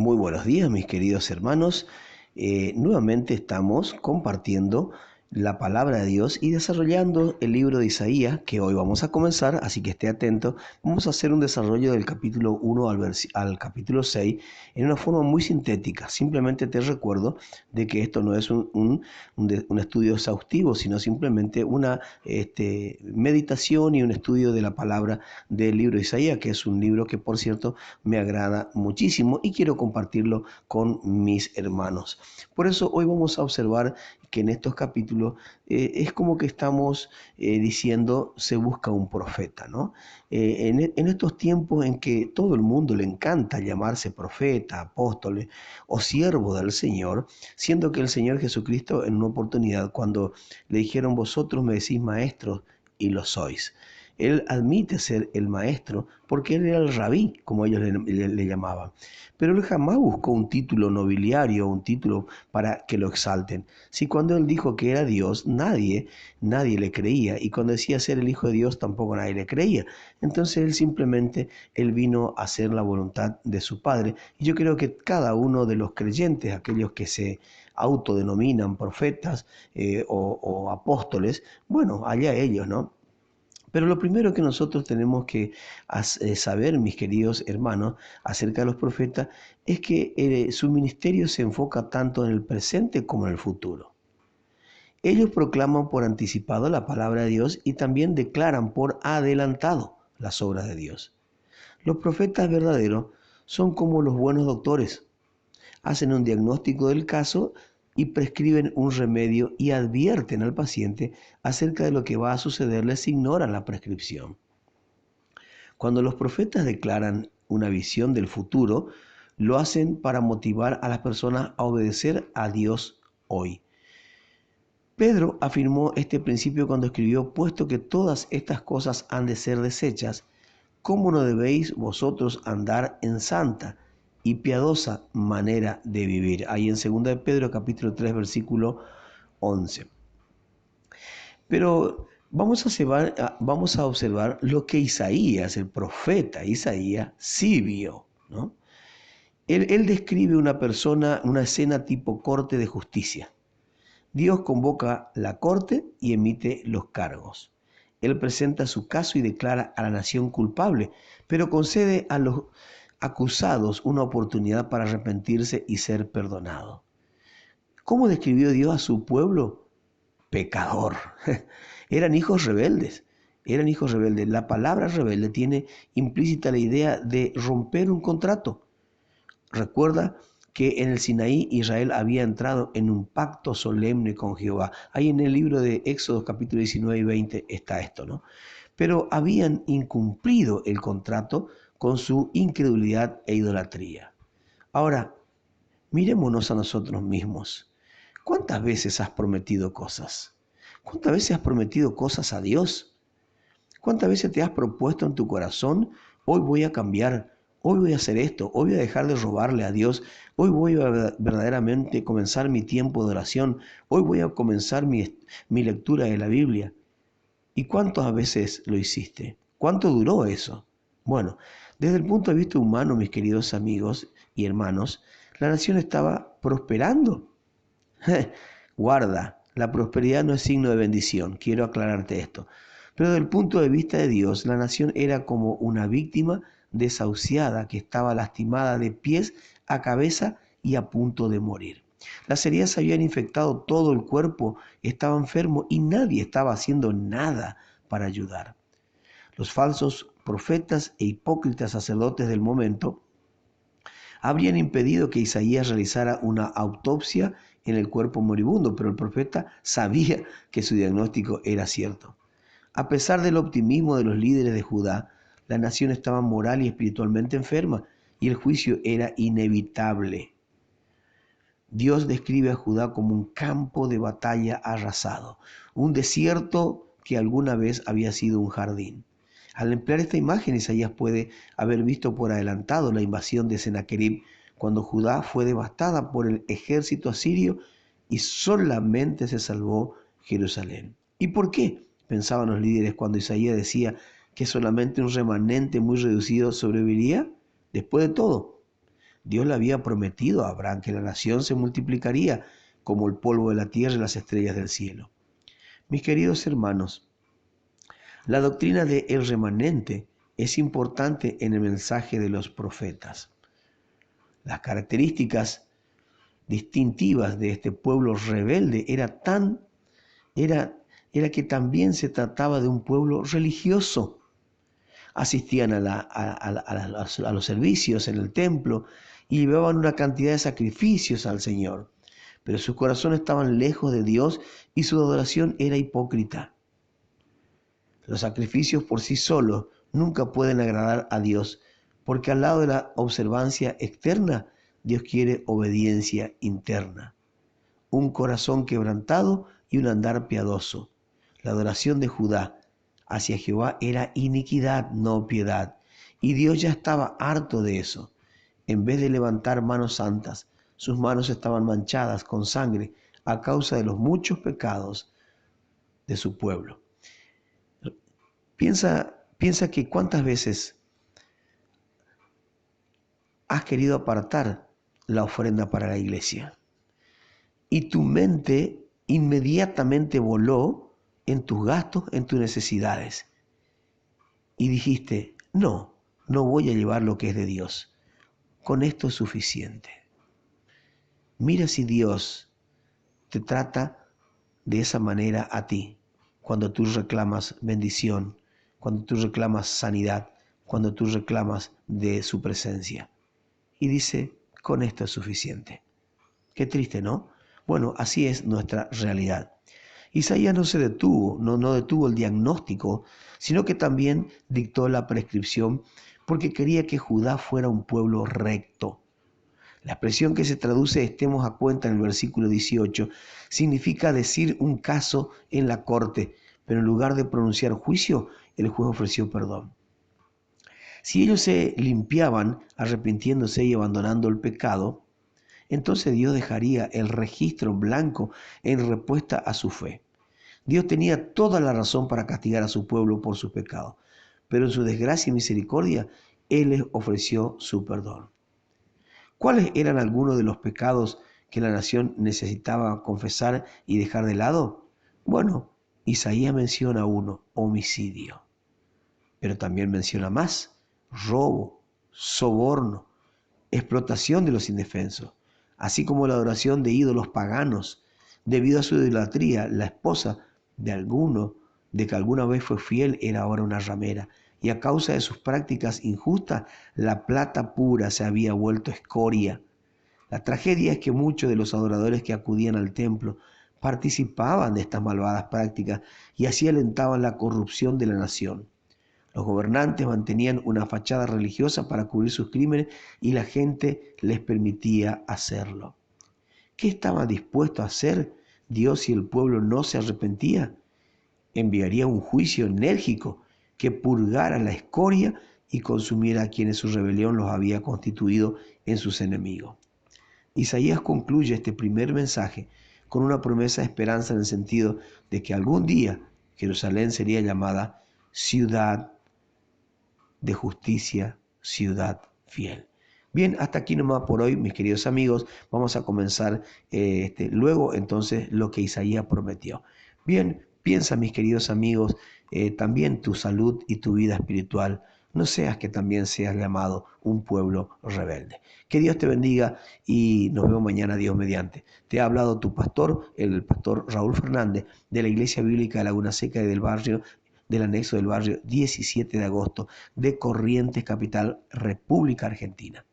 Muy buenos días, mis queridos hermanos. Nuevamente estamos compartiendo la palabra de Dios y desarrollando el libro de Isaías, que hoy vamos a comenzar, así que esté atento. Vamos a hacer un desarrollo del capítulo 1 al capítulo 6 en una forma muy sintética. Simplemente te recuerdo de que esto no es un estudio exhaustivo, sino simplemente una meditación y un estudio de la palabra del libro de Isaías, que es un libro que, por cierto, me agrada muchísimo y quiero compartirlo con mis hermanos. Por eso hoy vamos a observar que en estos capítulos es como que estamos diciendo se busca un profeta, ¿no? En estos tiempos en que todo el mundo le encanta llamarse profeta, apóstol o siervo del Señor, siendo que el Señor Jesucristo en una oportunidad cuando le dijeron vosotros me decís maestros y lo sois. Él admite ser el maestro porque él era el rabí, como ellos le llamaban. Pero él jamás buscó un título nobiliario, un título para que lo exalten. Si cuando él dijo que era Dios, nadie le creía. Y cuando decía ser el Hijo de Dios, tampoco nadie le creía. Entonces él vino a hacer la voluntad de su Padre. Y yo creo que cada uno de los creyentes, aquellos que se autodenominan profetas o apóstoles, bueno, allá ellos, ¿no? Pero lo primero que nosotros tenemos que saber, mis queridos hermanos, acerca de los profetas, es que su ministerio se enfoca tanto en el presente como en el futuro. Ellos proclaman por anticipado la palabra de Dios y también declaran por adelantado las obras de Dios. Los profetas verdaderos son como los buenos doctores. Hacen un diagnóstico del caso y prescriben un remedio y advierten al paciente acerca de lo que va a sucederle si ignoran la prescripción. Cuando los profetas declaran una visión del futuro, lo hacen para motivar a las personas a obedecer a Dios hoy. Pedro afirmó este principio cuando escribió, puesto que todas estas cosas han de ser deshechas, ¿cómo no debéis vosotros andar en santa y piadosa manera de vivir? Ahí en 2 de Pedro capítulo 3 versículo 11. Pero vamos a observar lo que Isaías, el profeta Isaías, sí vio, ¿no? Él describe una escena tipo corte de justicia. Dios convoca la corte y emite los cargos. Él presenta su caso y declara a la nación culpable, pero concede a los acusados una oportunidad para arrepentirse y ser perdonados. ¿Cómo describió Dios a su pueblo? Pecador. Eran hijos rebeldes. Eran hijos rebeldes. La palabra rebelde tiene implícita la idea de romper un contrato. Recuerda que en el Sinaí Israel había entrado en un pacto solemne con Jehová. Ahí en el libro de Éxodo capítulo 19 y 20 está esto, ¿no? Pero habían incumplido el contrato con su incredulidad e idolatría. Ahora, mirémonos a nosotros mismos. ¿Cuántas veces has prometido cosas? ¿Cuántas veces has prometido cosas a Dios? ¿Cuántas veces te has propuesto en tu corazón, hoy voy a cambiar, hoy voy a hacer esto, hoy voy a dejar de robarle a Dios, hoy voy a verdaderamente comenzar mi tiempo de oración, hoy voy a comenzar mi lectura de la Biblia? ¿Y cuántas veces lo hiciste? ¿Cuánto duró eso? Bueno, desde el punto de vista humano, mis queridos amigos y hermanos, la nación estaba prosperando. Guarda, la prosperidad no es signo de bendición, quiero aclararte esto. Pero desde el punto de vista de Dios, la nación era como una víctima desahuciada que estaba lastimada de pies a cabeza y a punto de morir. Las heridas habían infectado todo el cuerpo, estaba enfermo y nadie estaba haciendo nada para ayudar. Los falsos profetas e hipócritas sacerdotes del momento habrían impedido que Isaías realizara una autopsia en el cuerpo moribundo, pero el profeta sabía que su diagnóstico era cierto. A pesar del optimismo de los líderes de Judá, la nación estaba moral y espiritualmente enferma y el juicio era inevitable. Dios describe a Judá como un campo de batalla arrasado, un desierto que alguna vez había sido un jardín. Al emplear esta imagen, Isaías puede haber visto por adelantado la invasión de Sennacherib cuando Judá fue devastada por el ejército asirio y solamente se salvó Jerusalén. ¿Y por qué? Pensaban los líderes cuando Isaías decía que solamente un remanente muy reducido sobreviviría. Después de todo, Dios le había prometido a Abraham que la nación se multiplicaría como el polvo de la tierra y las estrellas del cielo. Mis queridos hermanos, la doctrina de el remanente es importante en el mensaje de los profetas. Las características distintivas de este pueblo rebelde era que también se trataba de un pueblo religioso. Asistían a los servicios en el templo y llevaban una cantidad de sacrificios al Señor, pero sus corazones estaban lejos de Dios y su adoración era hipócrita. Los sacrificios por sí solos nunca pueden agradar a Dios, porque al lado de la observancia externa, Dios quiere obediencia interna, un corazón quebrantado y un andar piadoso. La adoración de Judá hacia Jehová era iniquidad, no piedad, y Dios ya estaba harto de eso. En vez de levantar manos santas, sus manos estaban manchadas con sangre a causa de los muchos pecados de su pueblo. Piensa que cuántas veces has querido apartar la ofrenda para la iglesia y tu mente inmediatamente voló en tus gastos, en tus necesidades y dijiste, no voy a llevar lo que es de Dios, con esto es suficiente. Mira si Dios te trata de esa manera a ti, cuando tú reclamas bendición, cuando tú reclamas sanidad, cuando tú reclamas de su presencia. Y dice, con esto es suficiente. Qué triste, ¿no? Bueno, así es nuestra realidad. Isaías no se detuvo, no detuvo el diagnóstico, sino que también dictó la prescripción porque quería que Judá fuera un pueblo recto. La expresión que se traduce estemos a cuenta en el versículo 18 significa decir un caso en la corte, pero en lugar de pronunciar juicio, el juez ofreció perdón. Si ellos se limpiaban arrepintiéndose y abandonando el pecado, entonces Dios dejaría el registro en blanco en respuesta a su fe. Dios tenía toda la razón para castigar a su pueblo por sus pecados, pero en su desgracia y misericordia, Él les ofreció su perdón. ¿Cuáles eran algunos de los pecados que la nación necesitaba confesar y dejar de lado? Bueno, Isaías menciona uno, homicidio, pero también menciona más, robo, soborno, explotación de los indefensos, así como la adoración de ídolos paganos. Debido a su idolatría, la esposa de que alguna vez fue fiel era ahora una ramera, y a causa de sus prácticas injustas, la plata pura se había vuelto escoria. La tragedia es que muchos de los adoradores que acudían al templo participaban de estas malvadas prácticas y así alentaban la corrupción de la nación. Los gobernantes mantenían una fachada religiosa para cubrir sus crímenes y la gente les permitía hacerlo. ¿Qué estaba dispuesto a hacer Dios si el pueblo no se arrepentía? Enviaría un juicio enérgico que purgara la escoria y consumiera a quienes su rebelión los había constituido en sus enemigos. Isaías concluye este primer mensaje con una promesa de esperanza en el sentido de que algún día Jerusalén sería llamada ciudad de justicia, ciudad fiel. Bien, hasta aquí nomás por hoy, mis queridos amigos. Vamos a comenzar luego entonces lo que Isaías prometió. Bien, piensa, mis queridos amigos, también tu salud y tu vida espiritual. No seas que también seas llamado un pueblo rebelde. Que Dios te bendiga y nos vemos mañana, Dios mediante. Te ha hablado tu pastor, el pastor Raúl Fernández, de la Iglesia Bíblica de Laguna Seca y del anexo del barrio 17 de agosto de Corrientes Capital, República Argentina.